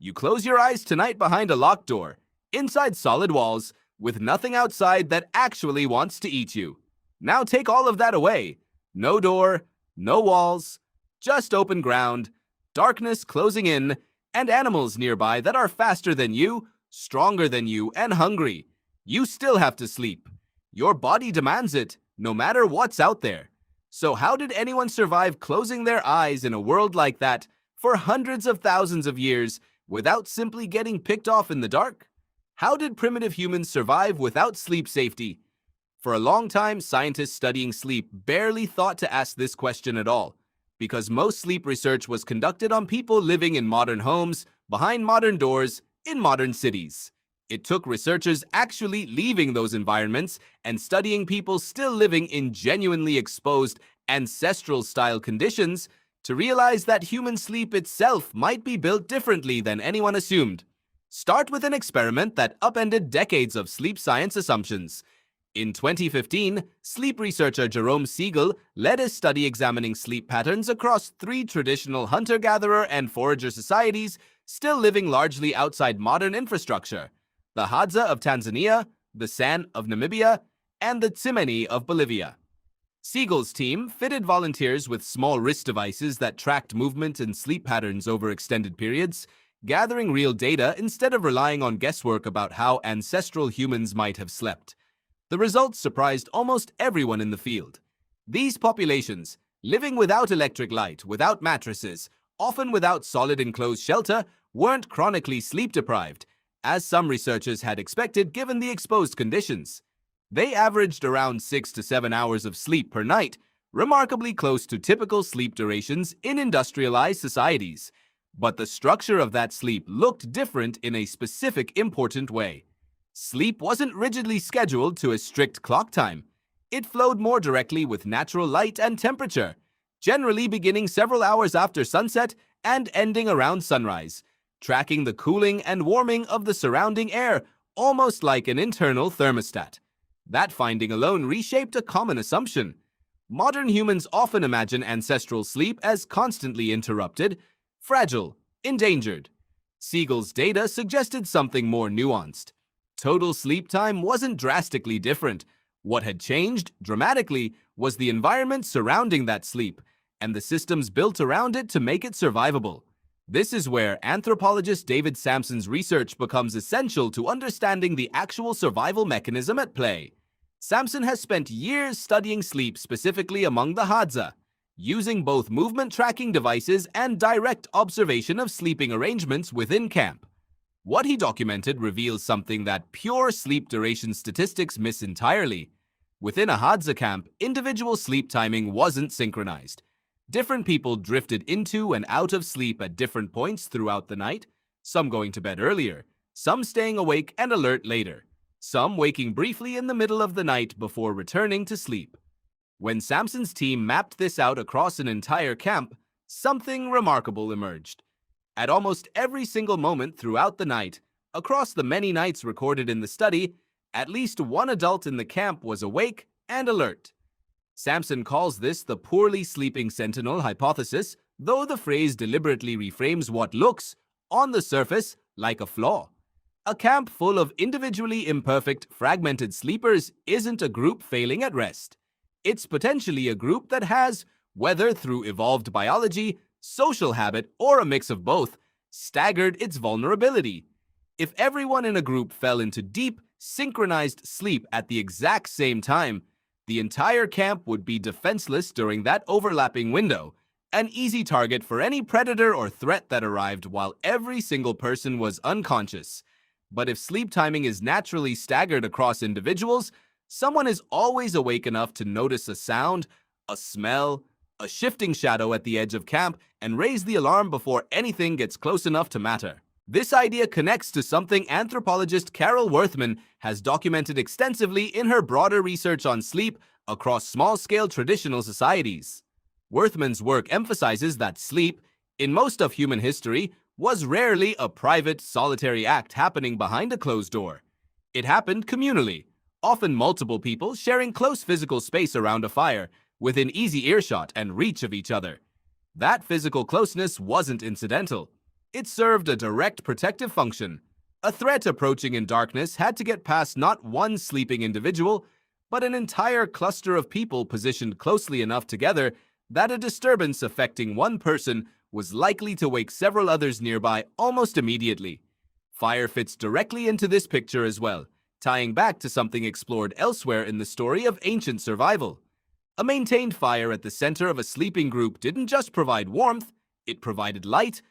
You close your eyes tonight behind a locked door, inside solid walls, with nothing outside that actually wants to eat you. Now take all of that away. No door, no walls, just open ground, darkness closing in, and animals nearby that are faster than you, stronger than you, and hungry. You still have to sleep. Your body demands it, no matter what's out there. So how did anyone survive closing their eyes in a world like that for hundreds of thousands of years without simply getting picked off in the dark? How did primitive humans survive without sleep safety? For a long time, scientists studying sleep barely thought to ask this question at all, because most sleep research was conducted on people living in modern homes, behind modern doors, in modern cities. It took researchers actually leaving those environments and studying people still living in genuinely exposed, ancestral-style conditions to realize that human sleep itself might be built differently than anyone assumed. Start with an experiment that upended decades of sleep science assumptions. In 2015, sleep researcher Jerome Siegel led a study examining sleep patterns across 3 traditional hunter-gatherer and forager societies still living largely outside modern infrastructure: the Hadza of Tanzania, the San of Namibia, and the Tsimane of Bolivia. Siegel's team fitted volunteers with small wrist devices that tracked movement and sleep patterns over extended periods, gathering real data instead of relying on guesswork about how ancestral humans might have slept. The results surprised almost everyone in the field. These populations, living without electric light, without mattresses, often without solid enclosed shelter, weren't chronically sleep-deprived, as some researchers had expected given the exposed conditions. They averaged around 6 to 7 hours of sleep per night, remarkably close to typical sleep durations in industrialized societies. But the structure of that sleep looked different in a specific important way. Sleep wasn't rigidly scheduled to a strict clock time. It flowed more directly with natural light and temperature, generally beginning several hours after sunset and ending around sunrise, tracking the cooling and warming of the surrounding air, almost like an internal thermostat. That finding alone reshaped a common assumption. Modern humans often imagine ancestral sleep as constantly interrupted, fragile, endangered. Siegel's data suggested something more nuanced. Total sleep time wasn't drastically different. What had changed dramatically was the environment surrounding that sleep and the systems built around it to make it survivable. This is where anthropologist David Samson's research becomes essential to understanding the actual survival mechanism at play. Samson has spent years studying sleep specifically among the Hadza, using both movement tracking devices and direct observation of sleeping arrangements within camp. What he documented reveals something that pure sleep duration statistics miss entirely. Within a Hadza camp, individual sleep timing wasn't synchronized. Different people drifted into and out of sleep at different points throughout the night, some going to bed earlier, some staying awake and alert later, some waking briefly in the middle of the night before returning to sleep. When Samson's team mapped this out across an entire camp, something remarkable emerged. At almost every single moment throughout the night, across the many nights recorded in the study, at least one adult in the camp was awake and alert. Samson calls this the poorly sleeping sentinel hypothesis, though the phrase deliberately reframes what looks, on the surface, like a flaw. A camp full of individually imperfect, fragmented sleepers isn't a group failing at rest. It's potentially a group that has, whether through evolved biology, social habit, or a mix of both, staggered its vulnerability. If everyone in a group fell into deep, synchronized sleep at the exact same time, the entire camp would be defenseless during that overlapping window, an easy target for any predator or threat that arrived while every single person was unconscious. But if sleep timing is naturally staggered across individuals, someone is always awake enough to notice a sound, a smell, a shifting shadow at the edge of camp, and raise the alarm before anything gets close enough to matter. This idea connects to something anthropologist Carol Worthman has documented extensively in her broader research on sleep across small-scale traditional societies. Worthman's work emphasizes that sleep, in most of human history, was rarely a private, solitary act happening behind a closed door. It happened communally, often multiple people sharing close physical space around a fire, within easy earshot and reach of each other. That physical closeness wasn't incidental. It served a direct protective function. A threat approaching in darkness had to get past not one sleeping individual, but an entire cluster of people positioned closely enough together that a disturbance affecting one person was likely to wake several others nearby almost immediately. Fire fits directly into this picture as well, tying back to something explored elsewhere in the story of ancient survival. A maintained fire at the center of a sleeping group didn't just provide warmth, it provided light,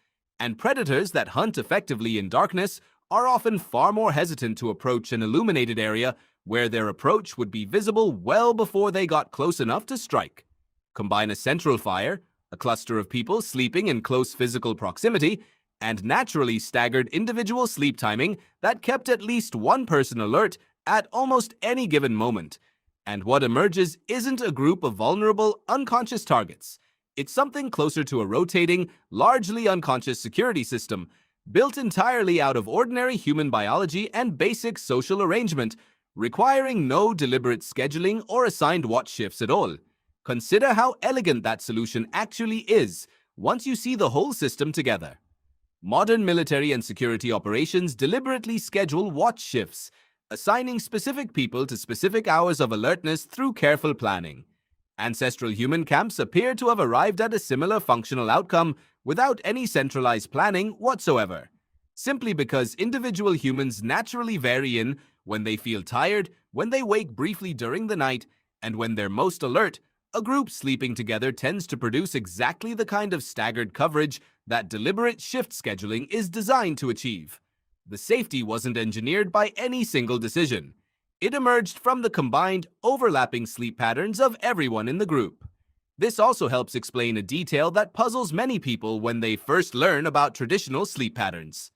and predators that hunt effectively in darkness are often far more hesitant to approach an illuminated area where their approach would be visible well before they got close enough to strike. Combine a central fire, a cluster of people sleeping in close physical proximity, and naturally staggered individual sleep timing that kept at least one person alert at almost any given moment. And what emerges isn't a group of vulnerable, unconscious targets. It's something closer to a rotating, largely unconscious security system, built entirely out of ordinary human biology and basic social arrangement, requiring no deliberate scheduling or assigned watch shifts at all. Consider how elegant that solution actually is once you see the whole system together. Modern military and security operations deliberately schedule watch shifts, assigning specific people to specific hours of alertness through careful planning. Ancestral human camps appear to have arrived at a similar functional outcome without any centralized planning whatsoever, simply because individual humans naturally vary in when they feel tired, when they wake briefly during the night, and when they're most alert. A group sleeping together tends to produce exactly the kind of staggered coverage that deliberate shift scheduling is designed to achieve. The safety wasn't engineered by any single decision. It emerged from the combined, overlapping sleep patterns of everyone in the group. This also helps explain a detail that puzzles many people when they first learn about traditional sleep patterns.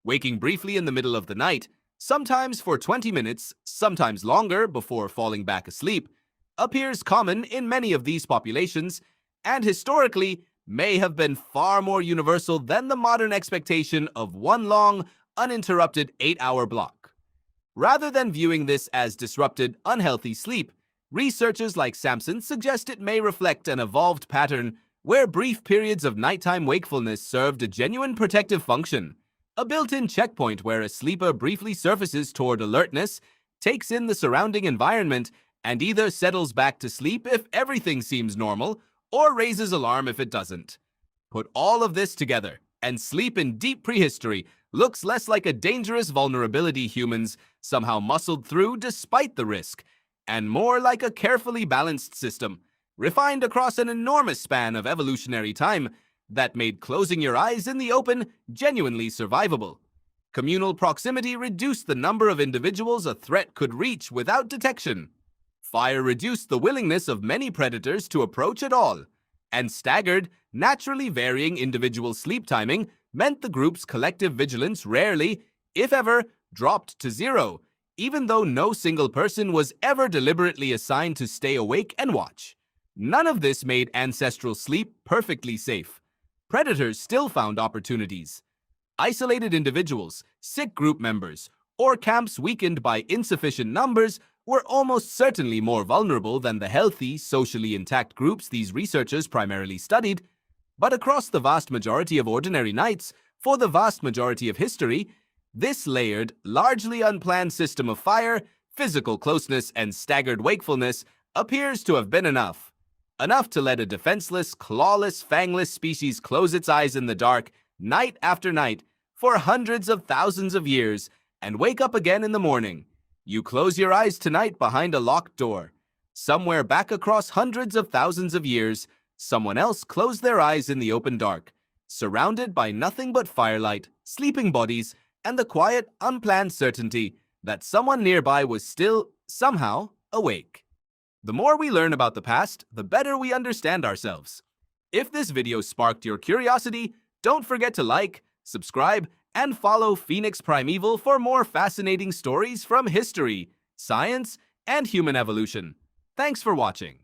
Waking briefly in the middle of the night, sometimes for 20 minutes, sometimes longer before falling back asleep, appears common in many of these populations, and historically may have been far more universal than the modern expectation of one long, uninterrupted 8-hour block. Rather than viewing this as disrupted, unhealthy sleep, researchers like Samson suggest it may reflect an evolved pattern where brief periods of nighttime wakefulness served a genuine protective function, a built-in checkpoint where a sleeper briefly surfaces toward alertness, takes in the surrounding environment, and either settles back to sleep if everything seems normal, or raises alarm if it doesn't. Put all of this together, and sleep in deep prehistory looks less like a dangerous vulnerability humans somehow muscled through despite the risk, and more like a carefully balanced system, refined across an enormous span of evolutionary time that made closing your eyes in the open genuinely survivable. Communal proximity reduced the number of individuals a threat could reach without detection. Fire reduced the willingness of many predators to approach at all, and staggered, naturally varying individual sleep timing meant the group's collective vigilance rarely, if ever, dropped to zero, even though no single person was ever deliberately assigned to stay awake and watch. None of this made ancestral sleep perfectly safe. Predators still found opportunities. Isolated individuals, sick group members, or camps weakened by insufficient numbers were almost certainly more vulnerable than the healthy, socially intact groups these researchers primarily studied. But across the vast majority of ordinary nights, for the vast majority of history, this layered, largely unplanned system of fire, physical closeness, and staggered wakefulness appears to have been enough. Enough to let a defenseless, clawless, fangless species close its eyes in the dark, night after night, for hundreds of thousands of years, and wake up again in the morning. You close your eyes tonight behind a locked door. Somewhere back across hundreds of thousands of years, someone else closed their eyes in the open dark, surrounded by nothing but firelight, sleeping bodies, and the quiet, unplanned certainty that someone nearby was still, somehow, awake. The more we learn about the past, the better we understand ourselves. If this video sparked your curiosity, don't forget to like, subscribe, and follow Phoenix Primeval for more fascinating stories from history, science, and human evolution. Thanks for watching.